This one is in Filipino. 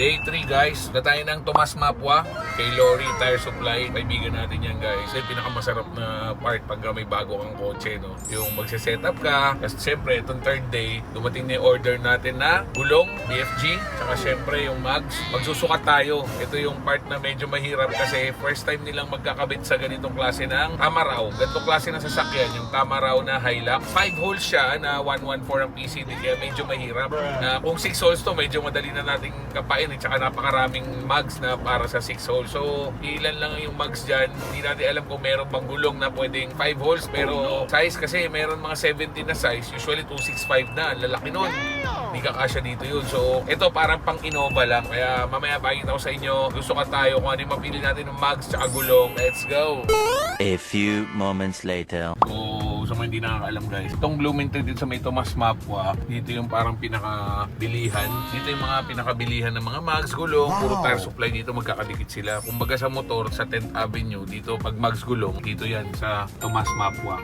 Day 3 guys, na tayo ng Tomas Mapua kay Lori Tire Supply. Kaibigan natin yan guys. Yung pinakamasarap na part pag may bago kang kotse, no? Yung magse-setup ka. Kasi syempre, itong third day, dumating na yung order natin na gulong, BFG, tsaka syempre yung mags. Magsusukat tayo. Ito yung part na medyo mahirap kasi first time nilang magkakabit sa ganitong klase ng Tamaraw. Ganitong klase ng sasakyan, yung Tamaraw na Hilux. 5 holes siya na 114 ang PCD, kaya medyo mahirap. Na kung 6 holes to, medyo madali na nating kapain. At saka napakaraming mags na para sa 6 holes. So, ilan lang yung mags dyan. Hindi natin alam kung meron bang gulong na pwedeng 5 holes. Pero size kasi meron mga 17 na size. Usually 265 na. Lalaki nun. Hindi kakasya dito yun. So, ito parang pang Innova lang. Kaya mamaya pakikita ko sa inyo. Gusto ka tayo kung ano yung mapili natin ng mags tsaka gulong. Let's go! A few moments later. So, sa mga hindi nakakaalam guys, itong Bloomington dito sa may Tomas Mapua, dito yung parang pinakabilihan. Dito yung mga pinakabilihan ng mga mags, gulong, puro tire supply dito, magkakadikit sila. Kumbaga sa motor, sa 10th Avenue, dito pag mags, gulong, dito yan sa Tomas Mapua.